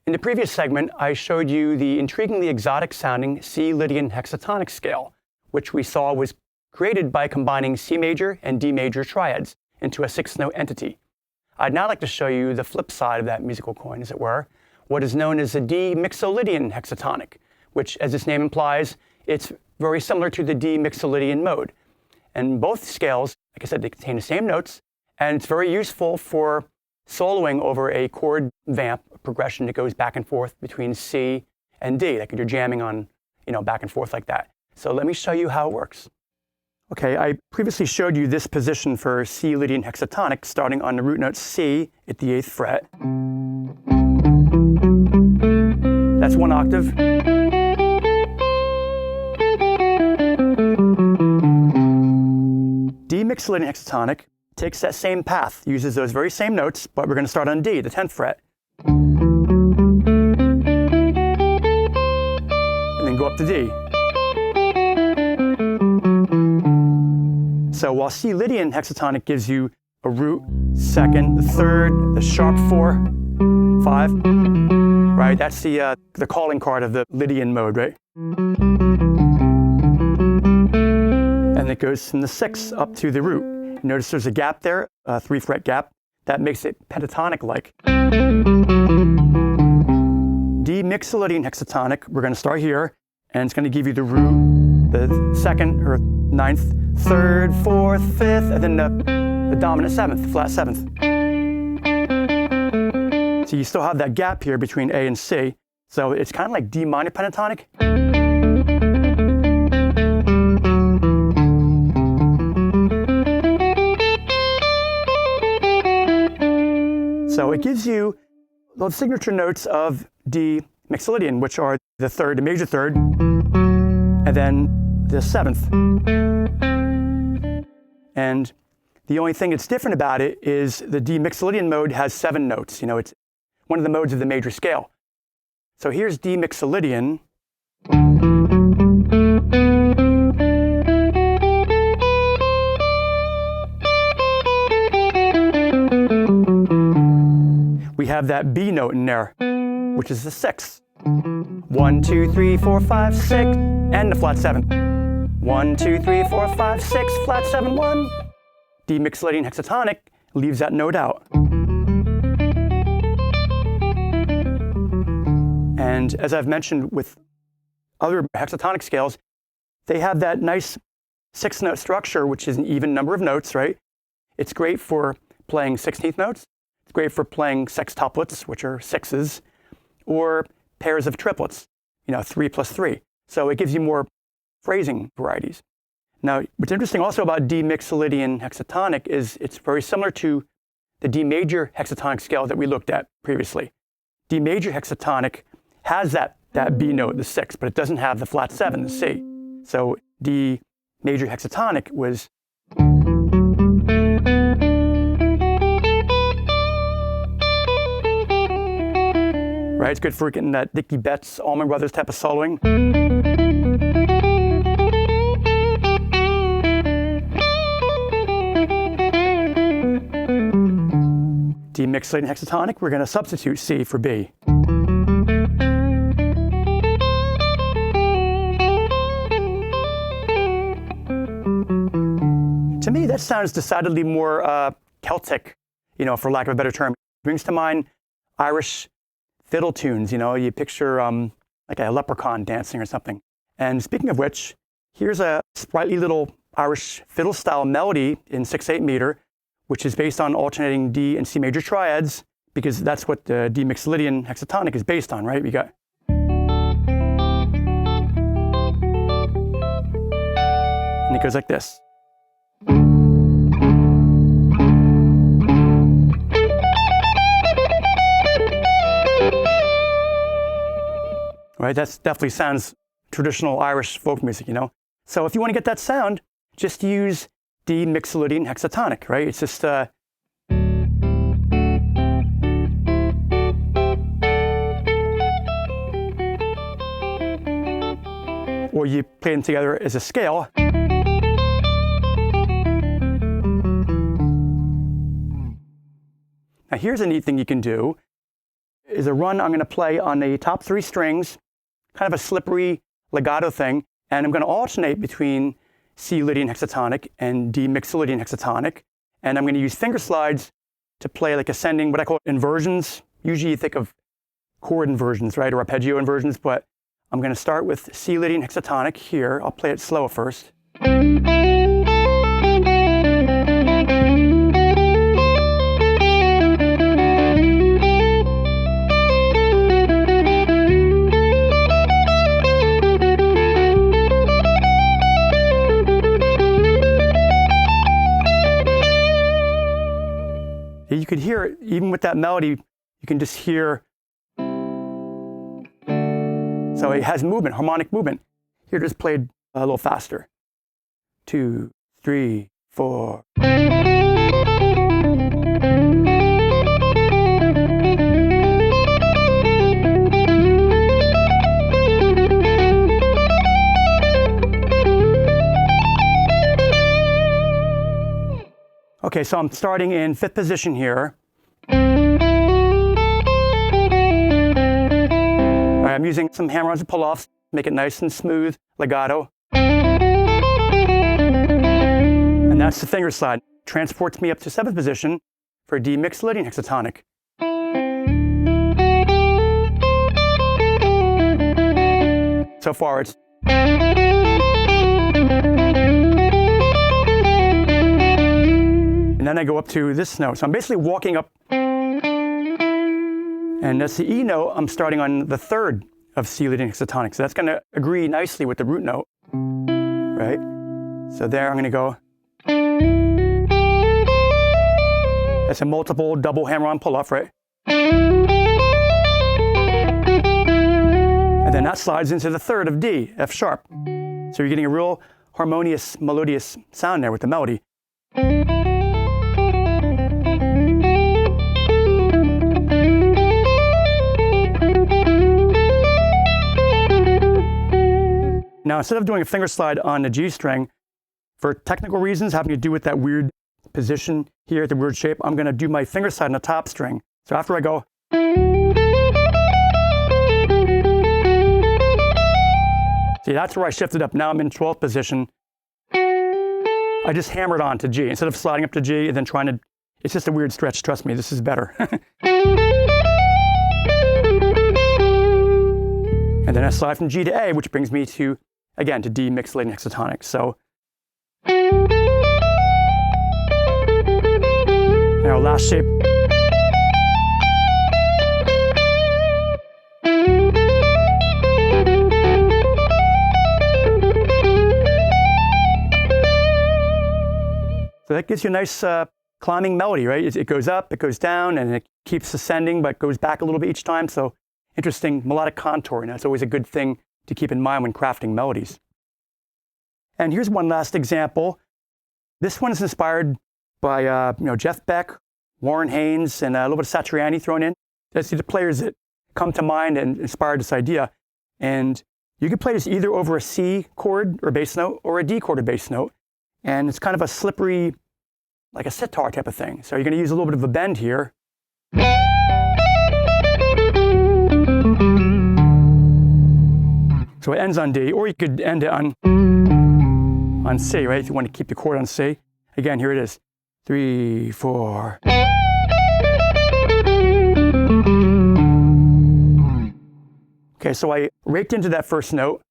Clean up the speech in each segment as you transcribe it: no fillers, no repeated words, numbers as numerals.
In the previous segment, I showed you the intriguingly exotic sounding C Lydian hexatonic scale, which we saw was created by combining C major and D major triads into a 6-note entity. I'd now like to show you the flip side of that musical coin, as it were, what is known as the D Mixolydian hexatonic, which, as its name implies, it's very similar to the D Mixolydian mode. And both scales, like I said, they contain the same notes, and it's very useful for soloing over a chord vamp progression that goes back and forth between C and D, like you're jamming on, back and forth like that. So let me show you how it works. Okay, I previously showed you this position for C Lydian hexatonic, starting on the root note C at the 8th fret. That's 1 octave. D Mixolydian hexatonic takes that same path, uses those very same notes, but we're going to start on D, the 10th fret. And then go up to D. So while C Lydian hexatonic gives you a root, second, the third, the sharp 4, 5, right? That's the calling card of the Lydian mode, right? And it goes from the 6th up to the root. Notice there's a gap there, a 3-fret gap. That makes it pentatonic-like. D Mixolydian hexatonic, we're going to start here, and it's going to give you the root, the 2nd or 9th, 3rd, 4th, 5th, and then the dominant 7th, the flat 7th. So you still have that gap here between A and C. So it's kind of like D minor pentatonic. So it gives you the signature notes of D Mixolydian, which are the 3rd, the major 3rd, and then the 7th. And the only thing that's different about it is the D Mixolydian mode has 7 notes. It's one of the modes of the major scale. So here's D Mixolydian. We have that B note in there, which is the 6th. 1, 2, 3, 4, 5, 6, and the flat 7. 1, 2, 3, 4, 5, 6, flat 7, 1. D Mixolydian hexatonic leaves that note out. And as I've mentioned with other hexatonic scales, they have that nice 6-note structure, which is an even number of notes, right? It's great for playing 16th notes. It's great for playing sextuplets, which are 6s, or pairs of triplets, 3 plus 3. So it gives you more phrasing varieties. Now, what's interesting also about D Mixolydian hexatonic is it's very similar to the D major hexatonic scale that we looked at previously. D major hexatonic has that B note, the 6, but it doesn't have the flat 7, the C. So D major hexatonic was right? It's good for getting that Dickie Betts, Allman Brothers type of soloing. D Mixolydian hexatonic, we're going to substitute C for B. To me, that sounds decidedly more Celtic, for lack of a better term. It brings to mind Irish fiddle tunes, you picture like a leprechaun dancing or something. And speaking of which, here's a sprightly little Irish fiddle-style melody in 6/8 meter, which is based on alternating D and C major triads, because that's what the D Mixolydian hexatonic is based on, right? We got. And it goes like this. Right, that definitely sounds traditional Irish folk music, So if you want to get that sound, just use D Mixolydian hexatonic, right? It's just or you play them together as a scale. Now here's a neat thing you can do. is a run I'm going to play on the top 3 strings, kind of a slippery legato thing, and I'm going to alternate between C Lydian hexatonic and D Mixolydian hexatonic, and I'm going to use finger slides to play like ascending, what I call inversions. Usually you think of chord inversions, right, or arpeggio inversions, but I'm going to start with C Lydian hexatonic here. I'll play it slow first. You could hear it, even with that melody, you can just hear. So it has movement, harmonic movement. Here, just played a little faster. 2, 3, 4. Okay, so I'm starting in 5th position here. I'm using some hammer-ons and pull-offs, make it nice and smooth, legato. And that's the finger slide. Transports me up to 7th position for D Mixolydian hexatonic. So far it's. And then I go up to this note. So I'm basically walking up. And that's the E note. I'm starting on the 3rd of C Lydian hexatonic. So that's going to agree nicely with the root note, right? So there I'm going to go. That's a multiple double hammer-on pull-off, right? And then that slides into the 3rd of D, F sharp. So you're getting a real harmonious, melodious sound there with the melody. Now, instead of doing a finger slide on the G string, for technical reasons having to do with that weird position here, the weird shape, I'm going to do my finger slide on the top string. So after I go, see, that's where I shifted up. Now I'm in 12th position. I just hammered on to G. Instead of sliding up to G and then trying to, it's just a weird stretch, trust me, this is better. And then I slide from G to A, which brings me to, again, to D Mixolydian hexatonic. So now last shape. So that gives you a nice climbing melody, right? It goes up, it goes down, and it keeps ascending, but goes back a little bit each time. So interesting melodic contour. That's always a good thing to keep in mind when crafting melodies. And here's one last example. This one is inspired by Jeff Beck, Warren Haynes, and a little bit of Satriani thrown in. That's the players that come to mind and inspired this idea. And you can play this either over a C chord or bass note or a D chord or bass note. And it's kind of a slippery, like a sitar type of thing. So you're going to use a little bit of a bend here. So it ends on D, or you could end it on C, right? If you want to keep the chord on C. Again, here it is. 3, 4. Okay, so I raked into that first note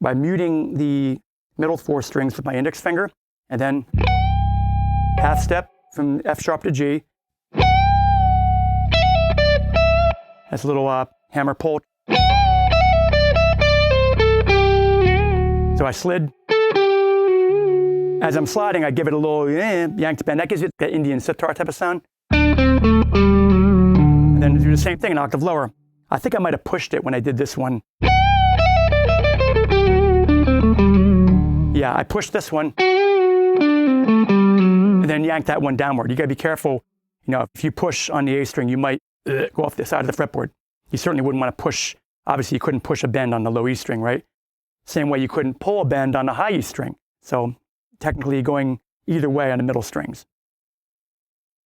by muting the middle 4 strings with my index finger, and then half step from F sharp to G. That's a little hammer pull. So I slid. As I'm sliding, I give it a little yanked bend. That gives it the Indian sitar type of sound. And then do the same thing an octave lower. I think I might have pushed it when I did this one. Yeah, I pushed this one. And then yanked that one downward. You gotta be careful. If you push on the A string, you might go off the side of the fretboard. You certainly wouldn't want to push. Obviously, you couldn't push a bend on the low E string, right? Same way you couldn't pull a bend on the high E string. So technically going either way on the middle strings.